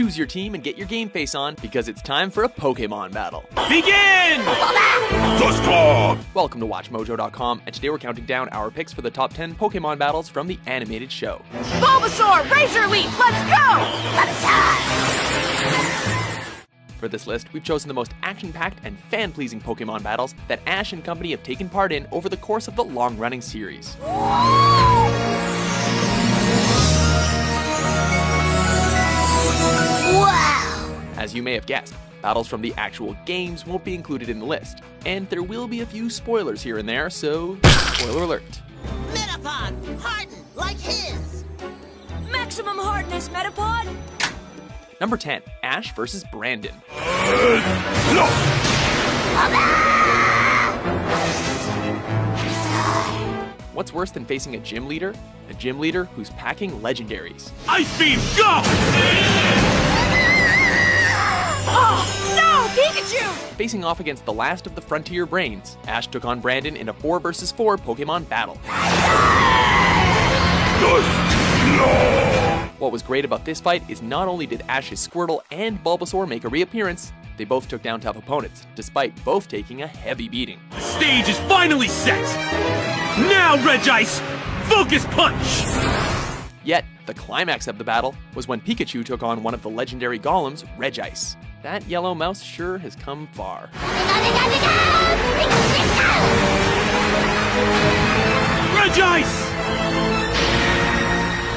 Choose your team and get your game face on because it's time for a Pokémon battle. Begin! Welcome to WatchMojo.com, and today we're counting down our picks for the top 10 Pokémon battles from the animated show. Bulbasaur, Razor Leaf, let's go! For this list, we've chosen the most action-packed and fan-pleasing Pokémon battles that Ash and company have taken part in over the course of the long-running series. Wow! As you may have guessed, battles from the actual games won't be included in the list, and there will be a few spoilers here and there, so spoiler alert. Metapod, hardened like his. Maximum hardness, Metapod! Number 10, Ash vs. Brandon. What's worse than facing a gym leader? A gym leader who's packing legendaries. Ice Beam, go! Oh, no! Pikachu! Facing off against the last of the Frontier Brains, Ash took on Brandon in a 4 vs 4 Pokémon battle. What was great about this fight is not only did Ash's Squirtle and Bulbasaur make a reappearance, they both took down tough opponents, despite both taking a heavy beating. The stage is finally set! Now, Regice, focus punch! Yet, the climax of the battle was when Pikachu took on one of the legendary golems, Regice. That yellow mouse sure has come far. Regice!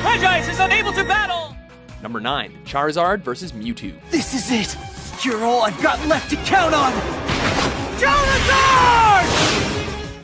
Regice is unable to battle! Number 9, Charizard vs. Mewtwo. This is it! You're all I've got left to count on! Charizard!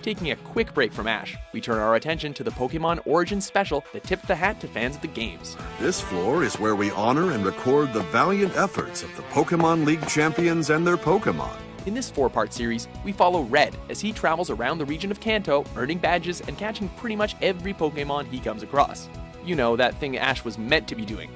Taking a quick break from Ash, we turn our attention to the Pokémon Origins special that tipped the hat to fans of the games. This floor is where we honor and record the valiant efforts of the Pokémon League champions and their Pokémon. In this 4-part series, we follow Red as he travels around the region of Kanto, earning badges and catching pretty much every Pokémon he comes across. You know, that thing Ash was meant to be doing.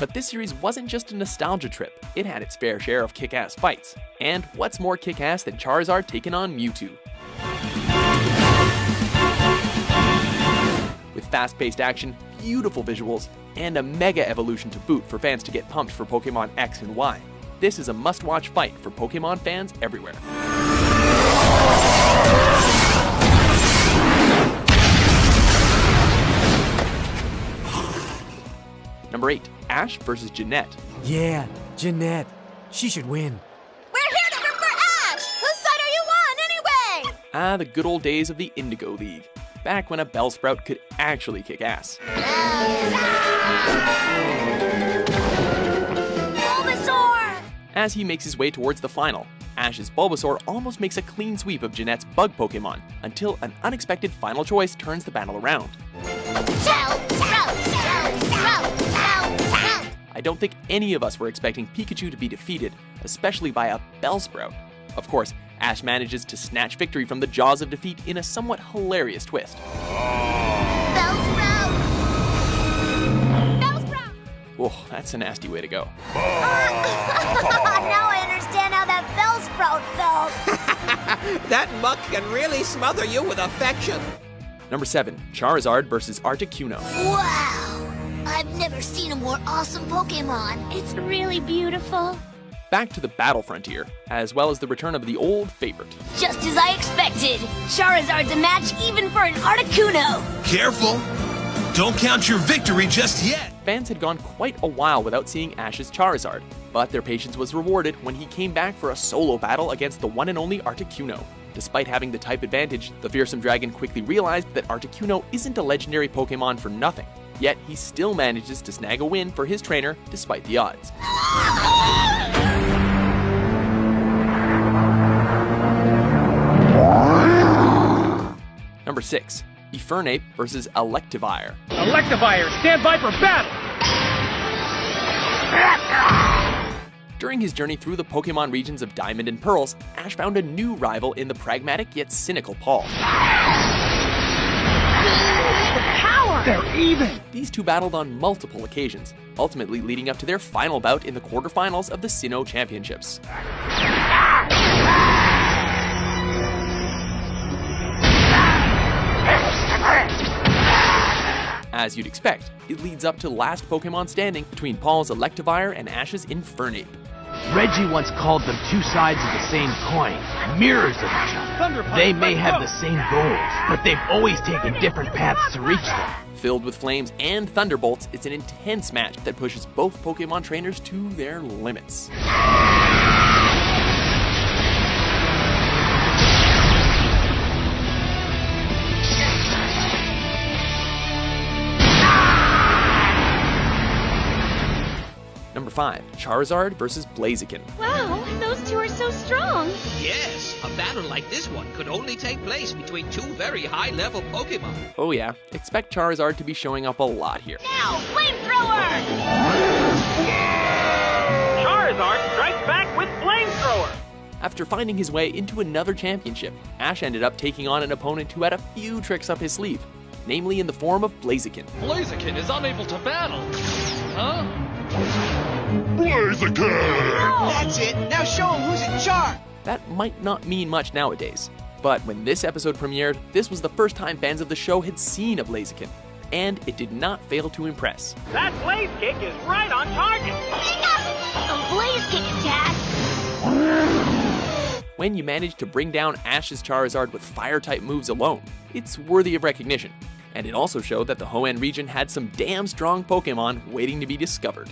But this series wasn't just a nostalgia trip, it had its fair share of kick-ass fights. And what's more kick-ass than Charizard taking on Mewtwo? With fast-paced action, beautiful visuals, and a mega evolution to boot for fans to get pumped for Pokémon X and Y, this is a must-watch fight for Pokémon fans everywhere. Number 8, Ash vs. Jeanette. Yeah, Jeanette. She should win. We're here to root for Ash! Whose side are you on, anyway? Ah, the good old days of the Indigo League. Back when a Bellsprout could actually kick ass. Bulbasaur! As he makes his way towards the final, Ash's Bulbasaur almost makes a clean sweep of Jeanette's bug Pokémon, until an unexpected final choice turns the battle around. I don't think any of us were expecting Pikachu to be defeated, especially by a Bellsprout. Of course, Ash manages to snatch victory from the jaws of defeat in a somewhat hilarious twist. Bellsprout! Bellsprout! Oh, that's a nasty way to go. Now I understand how that Bellsprout felt. That muck can really smother you with affection. Number 7, Charizard vs. Articuno. Wow! I've never seen a more awesome Pokémon. It's really beautiful. Back to the battle frontier, as well as the return of the old favorite. Just as I expected. Charizard's a match even for an Articuno. Careful! Don't count your victory just yet! Fans had gone quite a while without seeing Ash's Charizard, but their patience was rewarded when he came back for a solo battle against the one and only Articuno. Despite having the type advantage, the fearsome dragon quickly realized that Articuno isn't a legendary Pokémon for nothing. Yet he still manages to snag a win for his trainer despite the odds. Number 6, Ferni vs. Electivire. Electivire, stand by for battle! During his journey through the Pokémon regions of Diamond and Pearls, Ash found a new rival in the pragmatic yet cynical Paul. Power! They're even! These two battled on multiple occasions, ultimately leading up to their final bout in the quarterfinals of the Sinnoh Championships. As you'd expect, it leads up to last Pokemon standing between Paul's Electivire and Ash's Ferni. Reggie once called them two sides of the same coin, mirrors of each other. They may have the same goals, but they've always taken different paths to reach them. Filled with flames and thunderbolts, it's an intense match that pushes both Pokemon trainers to their limits. Number 5, Charizard versus Blaziken. Wow, those two are so strong. Yes, a battle like this one could only take place between two very high-level Pokémon. Oh yeah, expect Charizard to be showing up a lot here. Now, flamethrower! Charizard strikes back with Flamethrower! After finding his way into another championship, Ash ended up taking on an opponent who had a few tricks up his sleeve, namely in the form of Blaziken. Blaziken is unable to battle. Huh? Blaziken! That's it. Now show him who's in charge. That might not mean much nowadays, but when this episode premiered, this was the first time fans of the show had seen a Blaziken, and it did not fail to impress. That Blaze Kick is right on target! A Blaze Kick attack! When you manage to bring down Ash's Charizard with Fire-type moves alone, it's worthy of recognition. And it also showed that the Hoenn region had some damn strong Pokemon waiting to be discovered.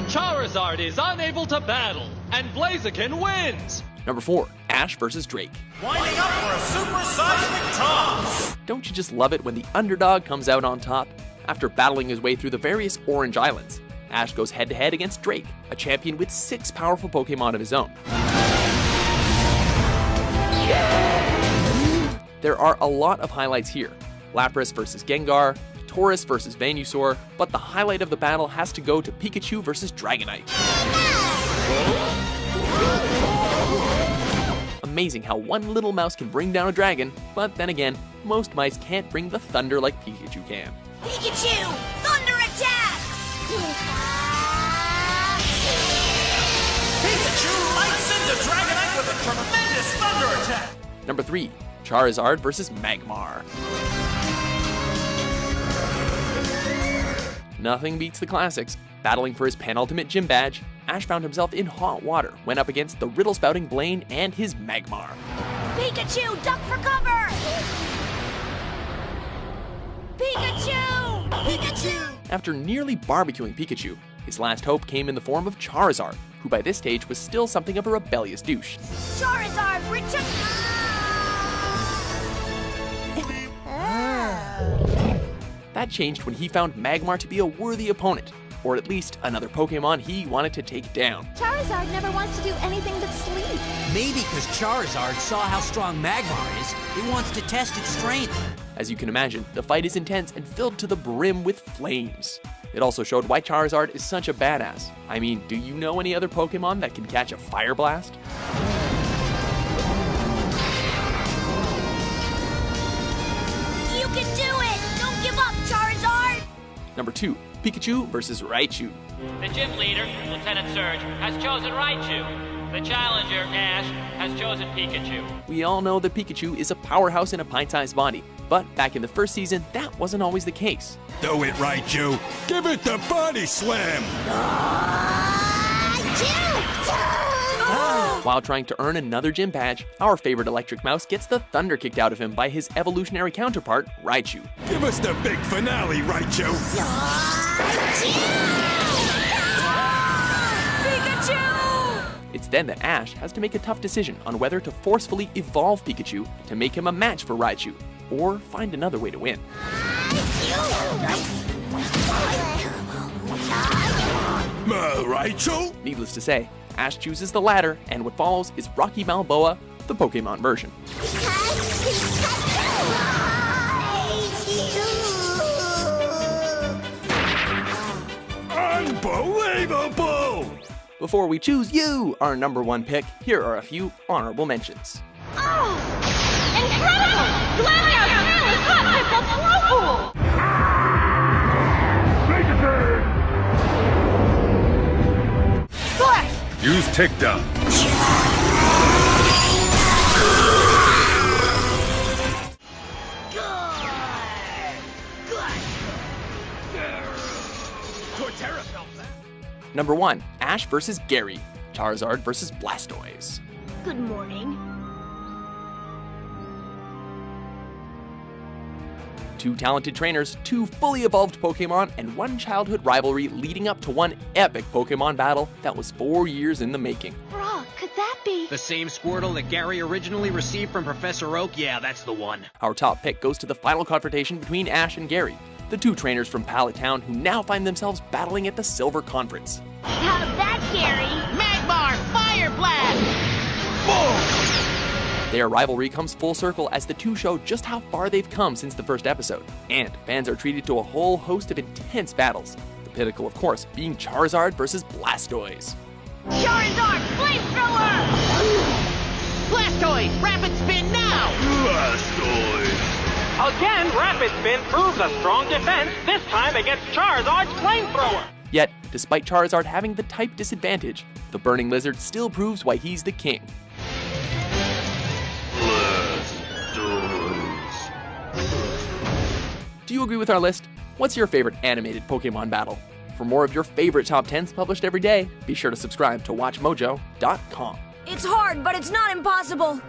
Charizard is unable to battle, and Blaziken wins! Number 4, Ash versus Drake. Winding up for a super seismic toss! Don't you just love it when the underdog comes out on top? After battling his way through the various Orange Islands, Ash goes head-to-head against Drake, a champion with 6 powerful Pokemon of his own. There are a lot of highlights here. Lapras versus Gengar, Tauros versus Venusaur, but the highlight of the battle has to go to Pikachu versus Dragonite. Amazing how one little mouse can bring down a dragon, but then again, most mice can't bring the thunder like Pikachu can. Pikachu! Thunder attack! Pikachu lights into Dragonite with a tremendous thunder attack! Number 3, Charizard versus Magmar. Nothing beats the classics. Battling for his penultimate gym badge, Ash found himself in hot water when up against the riddle-spouting Blaine and his Magmar. Pikachu, duck for cover! Pikachu! Pikachu! After nearly barbecuing Pikachu, his last hope came in the form of Charizard, who by this stage was still something of a rebellious douche. Charizard, return! That changed when he found Magmar to be a worthy opponent, or at least another Pokemon he wanted to take down. Charizard never wants to do anything but sleep. Maybe because Charizard saw how strong Magmar is, he wants to test its strength. As you can imagine, the fight is intense and filled to the brim with flames. It also showed why Charizard is such a badass. I mean, do you know any other Pokemon that can catch a fire blast? You can do it! Don't give up, Charizard! Number 2, Pikachu versus Raichu. The gym leader, Lieutenant Surge, has chosen Raichu. The challenger, Ash, has chosen Pikachu. We all know that Pikachu is a powerhouse in a pint-sized body, but back in the first season, that wasn't always the case. Do it, Raichu. Give it the body slam. While trying to earn another gym badge, our favorite electric mouse gets the thunder kicked out of him by his evolutionary counterpart, Raichu. Give us the big finale, Raichu. Pikachu! It's then that Ash has to make a tough decision on whether to forcefully evolve Pikachu to make him a match for Raichu, or find another way to win. Raichu? Needless to say, Ash chooses the latter, and what follows is Rocky Balboa, the Pokemon version. Unbelievable! Before we choose you, our number 1 pick, here are a few honorable mentions. Oh! Incredible! Gladius really caught the Use takedown. Number 1. Ash vs. Gary. Charizard vs. Blastoise. Good morning. Two talented trainers, two fully evolved Pokémon, and one childhood rivalry leading up to one epic Pokémon battle that was 4 years in the making. Brock, could that be? The same Squirtle that Gary originally received from Professor Oak? Yeah, that's the one. Our top pick goes to the final confrontation between Ash and Gary, the two trainers from Pallet Town who now find themselves battling at the Silver Conference. How's that, Gary? Magmar, Fire Blast! Their rivalry comes full circle as the two show just how far they've come since the first episode, and fans are treated to a whole host of intense battles. The pinnacle, of course, being Charizard versus Blastoise. Charizard, flamethrower! Blastoise, rapid spin now! Again, Rapid Spin proves a strong defense, this time against Charizard's flamethrower. Yet, despite Charizard having the type disadvantage, the Burning Lizard still proves why he's the king. Do you agree with our list? What's your favorite animated Pokémon battle? For more of your favorite top 10s published every day, be sure to subscribe to WatchMojo.com. It's hard, but it's not impossible.